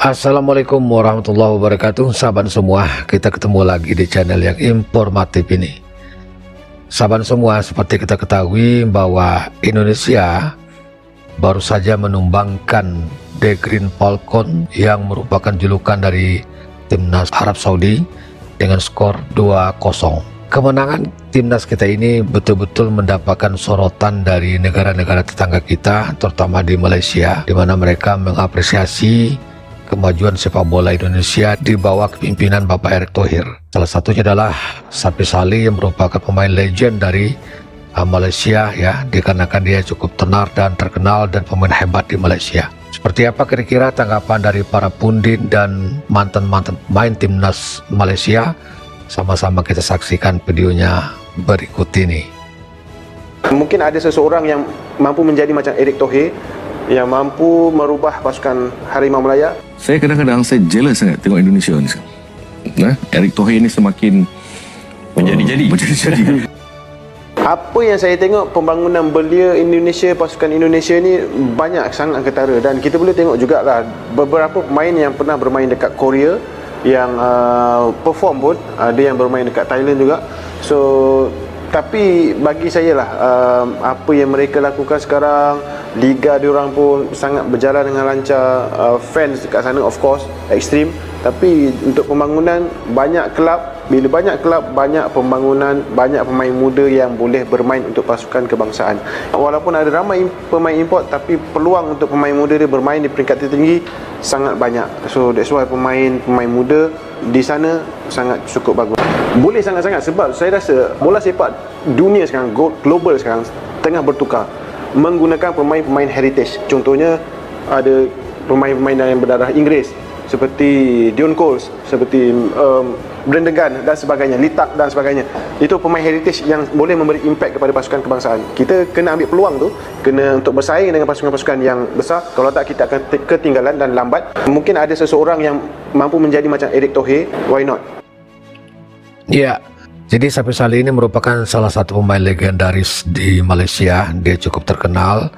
Assalamualaikum warahmatullahi wabarakatuh. Sahabat semua, kita ketemu lagi di channel yang informatif ini. Sahabat semua, seperti kita ketahui bahwa Indonesia baru saja menumbangkan The Green Falcon yang merupakan julukan dari timnas Arab Saudi dengan skor 2-0. Kemenangan timnas kita ini betul-betul mendapatkan sorotan dari negara-negara tetangga kita, terutama di Malaysia, di mana mereka mengapresiasi kemajuan sepak bola Indonesia di bawah kepimpinan Bapak Erick Thohir. Salah satunya adalah Safi Salih yang merupakan pemain legend dari Malaysia, ya, dikarenakan dia cukup tenar dan terkenal dan pemain hebat di Malaysia. Seperti apa kira-kira tanggapan dari para pundit dan mantan-mantan pemain timnas Malaysia? Sama-sama kita saksikan videonya berikut ini. Mungkin ada seseorang yang mampu menjadi macam Erick Thohir, yang mampu merubah pasukan Harimau Malaya. Saya kadang-kadang jealous sangat tengok Indonesia ni. Erick Thohir ni semakin menjadi-jadi. Apa yang saya tengok, pembangunan belia Indonesia, pasukan Indonesia ni banyak sangat ketara. Dan kita boleh tengok jugalah beberapa pemain yang pernah bermain dekat Korea yang perform pun, ada yang bermain dekat Thailand juga. So tapi bagi saya lah, apa yang mereka lakukan sekarang, liga diorang pun sangat berjalan dengan lancar. Fans dekat sana of course ekstrim, tapi untuk pembangunan banyak kelab. Bila banyak kelab, banyak pembangunan, banyak pemain muda yang boleh bermain untuk pasukan kebangsaan. Walaupun ada ramai pemain import, tapi peluang untuk pemain muda dia bermain di peringkat tertinggi sangat banyak. So that's why pemain muda di sana sangat cukup bagus. Boleh sangat-sangat, sebab saya rasa bola sepak dunia sekarang, global sekarang, tengah bertukar menggunakan pemain-pemain heritage. Contohnya ada pemain-pemain yang berdarah Inggeris seperti Dion Coles, seperti Brendan Gunn dan sebagainya, Litak dan sebagainya. Itu pemain heritage yang boleh memberi impact kepada pasukan kebangsaan. Kita kena ambil peluang tu, kena untuk bersaing dengan pasukan-pasukan yang besar. Kalau tak, kita akan ketinggalan dan lambat. Mungkin ada seseorang yang mampu menjadi macam Erick Thohir, why not? Ya, jadi Safi Salih ini merupakan salah satu pemain legendaris di Malaysia. Dia cukup terkenal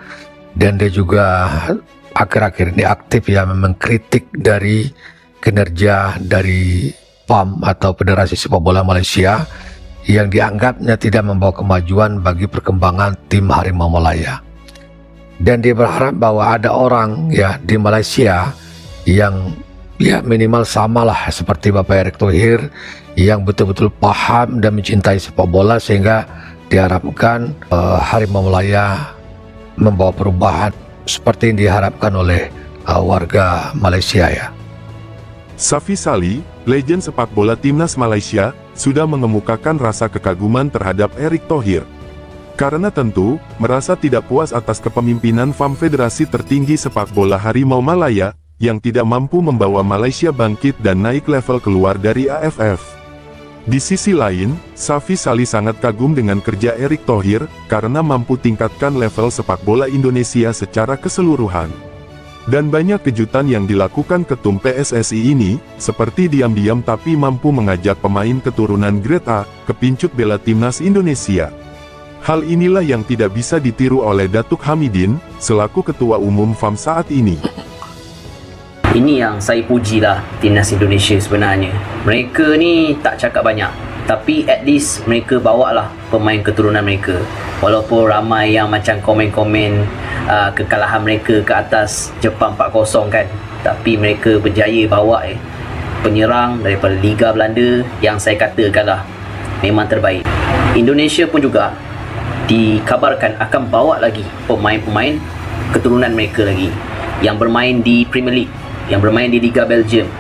dan dia juga akhir-akhir ini aktif ya mengkritik dari kinerja dari PAM atau Federasi Sepak Bola Malaysia yang dianggapnya tidak membawa kemajuan bagi perkembangan tim Harimau Malaya. Dan dia berharap bahwa ada orang ya di Malaysia yang ya minimal samalah seperti Bapak Erick Thohir, yang betul-betul paham dan mencintai sepak bola, sehingga diharapkan Harimau Malaya membawa perubahan seperti yang diharapkan oleh warga Malaysia ya. Safi Salih, legend sepak bola timnas Malaysia, sudah mengemukakan rasa kekaguman terhadap Erick Thohir. Karena tentu, merasa tidak puas atas kepemimpinan FAM Federasi tertinggi sepak bola Harimau Malaya, yang tidak mampu membawa Malaysia bangkit dan naik level keluar dari AFF. Di sisi lain, Safi Salih sangat kagum dengan kerja Erick Thohir, karena mampu tingkatkan level sepak bola Indonesia secara keseluruhan. Dan banyak kejutan yang dilakukan ketum PSSI ini, seperti diam-diam tapi mampu mengajak pemain keturunan Grade A, kepincut bela timnas Indonesia. Hal inilah yang tidak bisa ditiru oleh Datuk Hamidin, selaku Ketua Umum FAM saat ini. Ini yang saya pujilah timnas Indonesia sebenarnya. Mereka ni tak cakap banyak, tapi at least mereka bawalah pemain keturunan mereka. Walaupun ramai yang macam komen-komen kekalahan mereka ke atas Jepang 4-0 kan, tapi mereka berjaya bawa penyerang daripada Liga Belanda yang saya katakanlah memang terbaik. Indonesia pun juga dikabarkan akan bawa lagi pemain-pemain keturunan mereka lagi yang bermain di Premier League, yang bermain di Liga Belgium,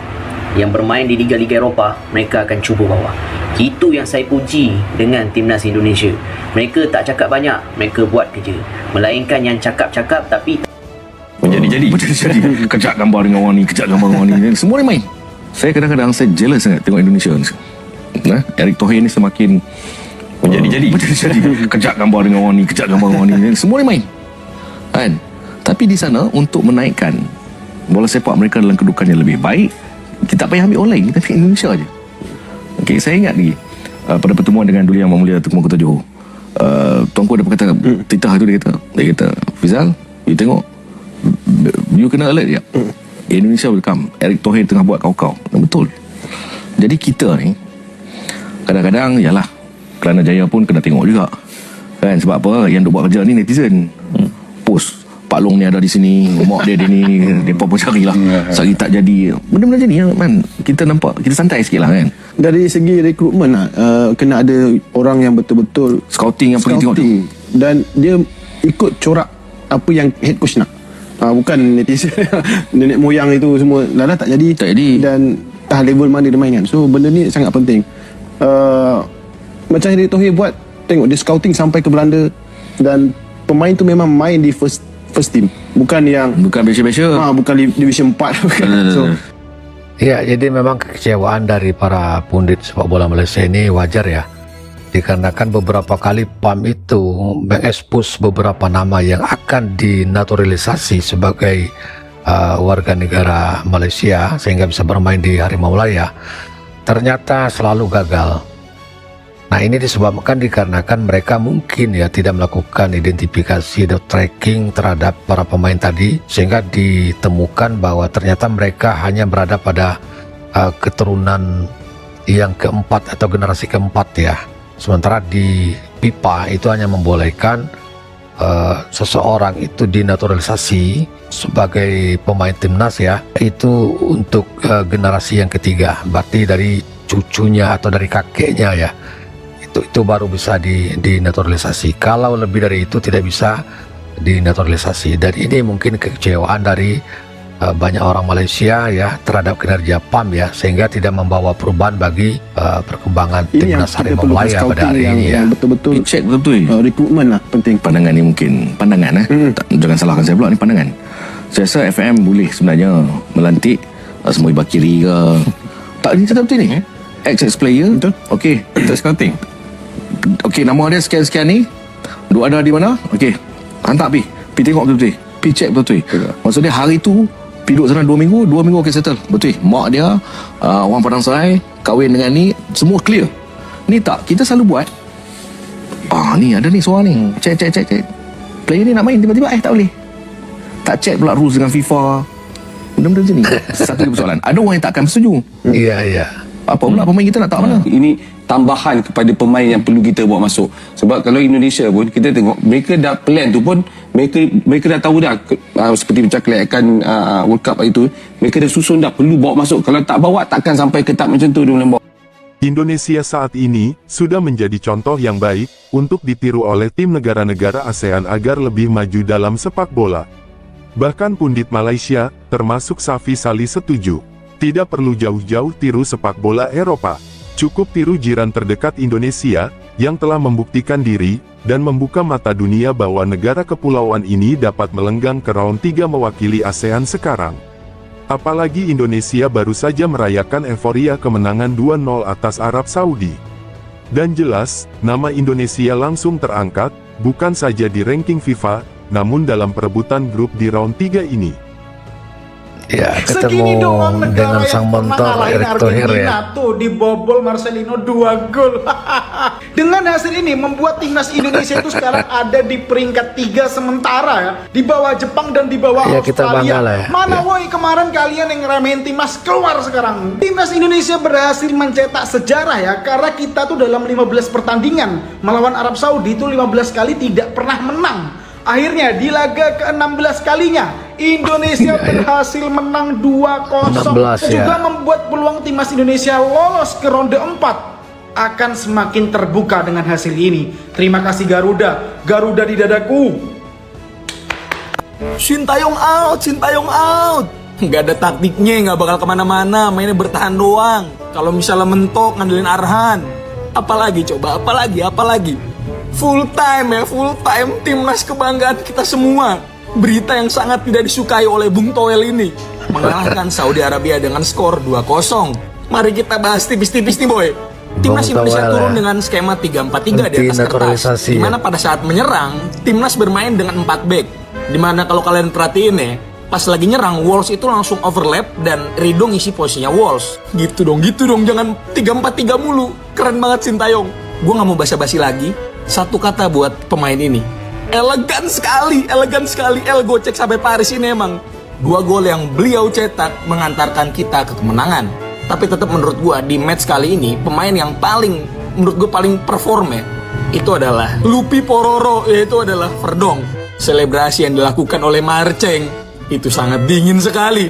yang bermain di Liga-Liga Eropah. Mereka akan cuba bawa. Itu yang saya puji dengan timnas Indonesia. Mereka tak cakap banyak, mereka buat kerja. Melainkan yang cakap-cakap tapi Menjadi. Kejap gambar dengan orang ni, kejap gambar dengan orang ni. Semua ni main. Saya kadang-kadang jealous sangat tengok Indonesia ni. Erick Thohir ni semakin menjadi. Kejap gambar dengan orang ni, kejap gambar dengan orang ni. Semua ni main. Kan? Tapi di sana untuk menaikkan bola sepak mereka dalam kedudukan yang lebih baik, kita tak payah ambil orang lain, kita ambil Indonesia aja. Okay, saya ingat lagi pada pertemuan dengan Duli Yang Mulia Datuk Kota Johor, Tuanku ada berkata, titah tu dia kata, Fizal, you tengok, you kena alert dia. Indonesia will come. Erick Thohir tengah buat kau-kau. Betul. Jadi kita ni kadang-kadang yalah, Kelana Jaya pun kena tengok juga kan. Sebab apa? Yang duk buat kerja ni netizen. Post Pak Long ni ada di sini, mak dia di ni, depa pun carilah. Sari tak jadi. Benda-benda macam ni kan. Kita nampak, kita santai sikit lah kan. Dari segi rekrutmen kena ada orang yang betul-betul Scouting yang pergi tengok tu. dan dia ikut corak apa yang head coach nak. Bukan netizen nenek moyang itu semua dah tak jadi. Tak jadi. Dan entah level mana dia mainkan. So benda ni sangat penting. Macam Erick Thohir buat, tengok dia scouting sampai ke Belanda, dan pemain tu memang main di first team, bukan biasa-biasa. Bukan division 4. So Ya, jadi memang kekecewaan dari para pundit sepak bola Malaysia ini wajar ya. Dikarenakan beberapa kali PAM itu mengekspos beberapa nama yang akan dinaturalisasi sebagai warga negara Malaysia sehingga bisa bermain di Harimau Malaya, ternyata selalu gagal. Nah, ini disebabkan dikarenakan mereka mungkin ya tidak melakukan identifikasi atau tracking terhadap para pemain tadi, sehingga ditemukan bahwa ternyata mereka hanya berada pada keturunan yang keempat atau generasi keempat ya. Sementara di FIFA itu hanya membolehkan seseorang itu dinaturalisasi sebagai pemain timnas ya, itu untuk generasi yang ketiga, berarti dari cucunya atau dari kakeknya ya. Itu baru bisa dinaturalisasi. Kalau lebih dari itu tidak bisa dinaturalisasi. Dan ini mungkin kekecewaan dari banyak orang Malaysia ya terhadap kinerja PAM ya, sehingga tidak membawa perubahan bagi perkembangan timnas Harimau Malaya pada hari ini ya. Betul-betul Check betul-betul. Rekrutmen lah penting. Pandangan ni mungkin pandangan jangan salahkan saya pula, ni pandangan. Saya rasa FM boleh sebenarnya melantik Asmoi Bakiri ke. Tak, ni cakap betul ni. Ex player. Betul. Okey, kita scouting. Okey, nama dia sekian-sekian ni. Duk ada di mana? Okey, hantar pi tengok betul-betul. Pi check betul-betul. Maksudnya hari tu pi duduk sana 2 minggu okey settle. Betul. Mak dia orang Padang Serai, kahwin dengan ni, semua clear. Ni tak, kita selalu buat. Ni ada ni seorang ni. Check. Player ni nak main tiba-tiba tak boleh. Tak check pula rules dengan FIFA. Benda-benda macam ni. Satu persoalan. Ada orang yang tak akan setuju. Iya. Apa pula pemain kita nak tak mana? Ini tambahan kepada pemain yang perlu kita bawa masuk. Sebab kalau Indonesia pun kita tengok mereka dah plan tu pun mereka dah tahu dah seperti macam kelayakan World Cup itu, mereka dah susun dah perlu bawa masuk. Kalau tak bawa takkan sampai ke tahap macam tu dia boleh bawa. Indonesia saat ini sudah menjadi contoh yang baik untuk ditiru oleh tim negara-negara ASEAN agar lebih maju dalam sepak bola. Bahkan pundit Malaysia, termasuk Safi Sali, setuju. Tidak perlu jauh-jauh tiru sepak bola Eropa. Cukup tiru jiran terdekat Indonesia, yang telah membuktikan diri, dan membuka mata dunia bahwa negara kepulauan ini dapat melenggang ke round 3 mewakili ASEAN sekarang. Apalagi Indonesia baru saja merayakan euforia kemenangan 2-0 atas Arab Saudi. Dan jelas, nama Indonesia langsung terangkat, bukan saja di ranking FIFA, namun dalam perebutan grup di round 3 ini. Ya, ketemu dengan sang mentor Erick Thohir ya. Tuh dibobol Marcelino 2 gol. Dengan hasil ini membuat timnas Indonesia itu sekarang ada di peringkat 3 sementara ya, di bawah Jepang dan di bawah ya, kita Australia. ya. Mana woi kemarin kalian yang ngeremehin timnas keluar sekarang. Timnas Indonesia berhasil mencetak sejarah ya, karena kita tuh dalam 15 pertandingan melawan Arab Saudi itu 15 kali tidak pernah menang. Akhirnya di laga ke-16 kalinya Indonesia berhasil menang 2-0, juga membuat peluang timnas Indonesia lolos ke ronde 4 akan semakin terbuka dengan hasil ini. Terima kasih Garuda di dadaku. Sintayong out. Nggak ada taktiknya, nggak bakal kemana-mana, mainnya bertahan doang. Kalau misalnya mentok ngandelin Arhan, apalagi full time timnas kebanggaan kita semua. Berita yang sangat tidak disukai oleh Bung Toel ini, mengalahkan Saudi Arabia dengan skor 2-0. Mari kita bahas tipis-tipis nih boy. Timnas Indonesia turun dengan skema 3-4-3 di atas kertas, dimana pada saat menyerang timnas bermain dengan 4 back, dimana kalau kalian perhatiin ya, pas lagi nyerang Wolves itu langsung overlap dan Ridho ngisi posisinya Wolves. Gitu dong, jangan 3-4-3 mulu. Keren banget Sintayong. Gue gak mau basa-basi lagi. Satu kata buat pemain ini, elegan sekali. El gocek sampai Paris ini emang. 2 gol yang beliau cetak mengantarkan kita ke kemenangan. Tapi tetap menurut gue di match kali ini pemain yang menurut gue paling perform ya, itu adalah Lupi Pororo, yaitu adalah Verdong. Selebrasi yang dilakukan oleh Marceng itu sangat dingin sekali.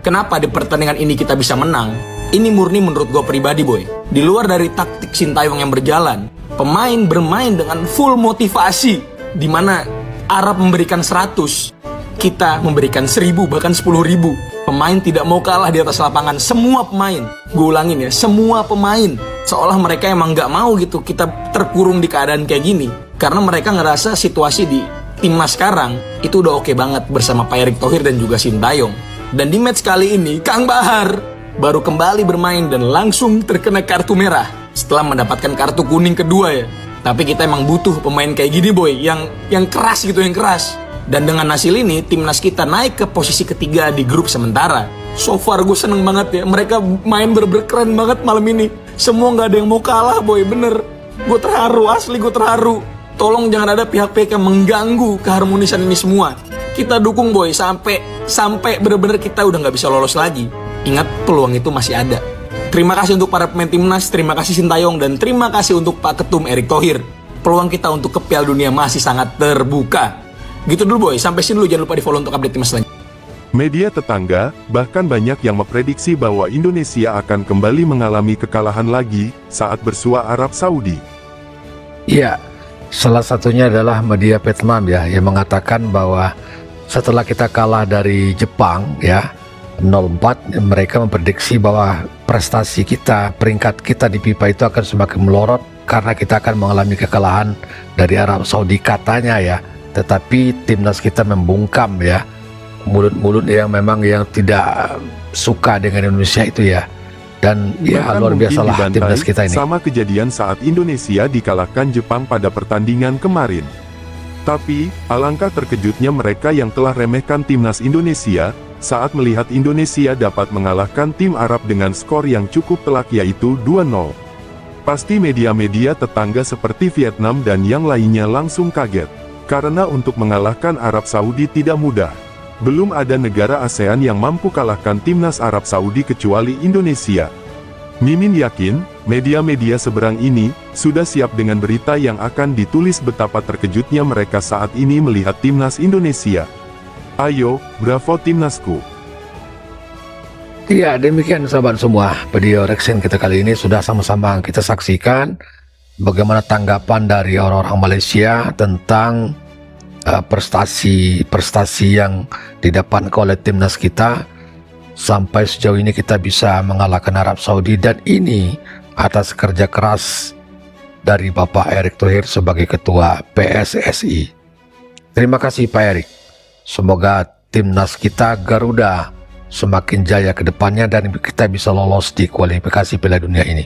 Kenapa di pertandingan ini kita bisa menang? Ini murni menurut gue pribadi boy. Di luar dari taktik Sintayong yang berjalan, pemain bermain dengan full motivasi, di mana Arab memberikan 100, kita memberikan 1000 bahkan 10.000. Pemain tidak mau kalah di atas lapangan. Semua pemain, gue ulangin ya, semua pemain seolah mereka emang gak mau gitu kita terkurung di keadaan kayak gini, karena mereka ngerasa situasi di timnas sekarang itu udah oke banget bersama Pak Erick Thohir dan juga Sintayong. Dan di match kali ini Kang Bahar baru kembali bermain dan langsung terkena kartu merah setelah mendapatkan kartu kuning kedua ya. Tapi kita emang butuh pemain kayak gini boy, yang keras gitu, yang keras. Dan dengan hasil ini timnas kita naik ke posisi ketiga di grup sementara. So far gue seneng banget ya, mereka main bener-bener keren banget malam ini. Semua nggak ada yang mau kalah boy, bener. Gue terharu, asli gue terharu. Tolong jangan ada pihak-pihak yang mengganggu keharmonisan ini semua. Kita dukung boy sampai bener-bener kita udah nggak bisa lolos lagi. Ingat, peluang itu masih ada. Terima kasih untuk para pemain timnas, terima kasih Sintayong, dan terima kasih untuk Pak Ketum Erick Thohir. Peluang kita untuk ke Piala Dunia masih sangat terbuka. Gitu dulu boy, sampai sini dulu, jangan lupa di follow untuk update timnas selanjutnya. Media tetangga bahkan banyak yang memprediksi bahwa Indonesia akan kembali mengalami kekalahan lagi saat bersua Arab Saudi. Iya, salah satunya adalah media Vietnam ya, yang mengatakan bahwa setelah kita kalah dari Jepang ya 0-4, mereka memprediksi bahwa prestasi kita, peringkat kita di FIFA itu akan semakin melorot karena kita akan mengalami kekalahan dari Arab Saudi katanya ya. Tetapi timnas kita membungkam ya, mulut-mulut yang memang yang tidak suka dengan Indonesia itu ya. Dan ya Bahkan luar biasa lah dibantai timnas kita ini. sama kejadian saat Indonesia dikalahkan Jepang pada pertandingan kemarin. Tapi, alangkah terkejutnya mereka yang telah remehkan timnas Indonesia saat melihat Indonesia dapat mengalahkan tim Arab dengan skor yang cukup telak, yaitu 2-0. Pasti media-media tetangga seperti Vietnam dan yang lainnya langsung kaget. Karena untuk mengalahkan Arab Saudi tidak mudah. Belum ada negara ASEAN yang mampu kalahkan timnas Arab Saudi kecuali Indonesia. Mimin yakin, media-media seberang ini sudah siap dengan berita yang akan ditulis betapa terkejutnya mereka saat ini melihat timnas Indonesia. Ayo, bravo timnasku. Ya, demikian sahabat semua, video reaction kita kali ini sudah sama-sama kita saksikan bagaimana tanggapan dari orang-orang Malaysia tentang prestasi yang didapatkan oleh timnas kita. Sampai sejauh ini kita bisa mengalahkan Arab Saudi, dan ini atas kerja keras dari Bapak Erick Thohir sebagai Ketua PSSI. Terima kasih Pak Erick. Semoga timnas kita Garuda semakin jaya ke depannya dan kita bisa lolos di kualifikasi Piala Dunia ini.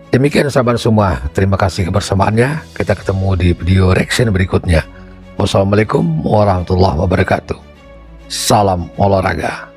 Demikian sahabat semua, terima kasih kebersamaannya. Kita ketemu di video reaction berikutnya. Wassalamualaikum warahmatullahi wabarakatuh. Salam olahraga.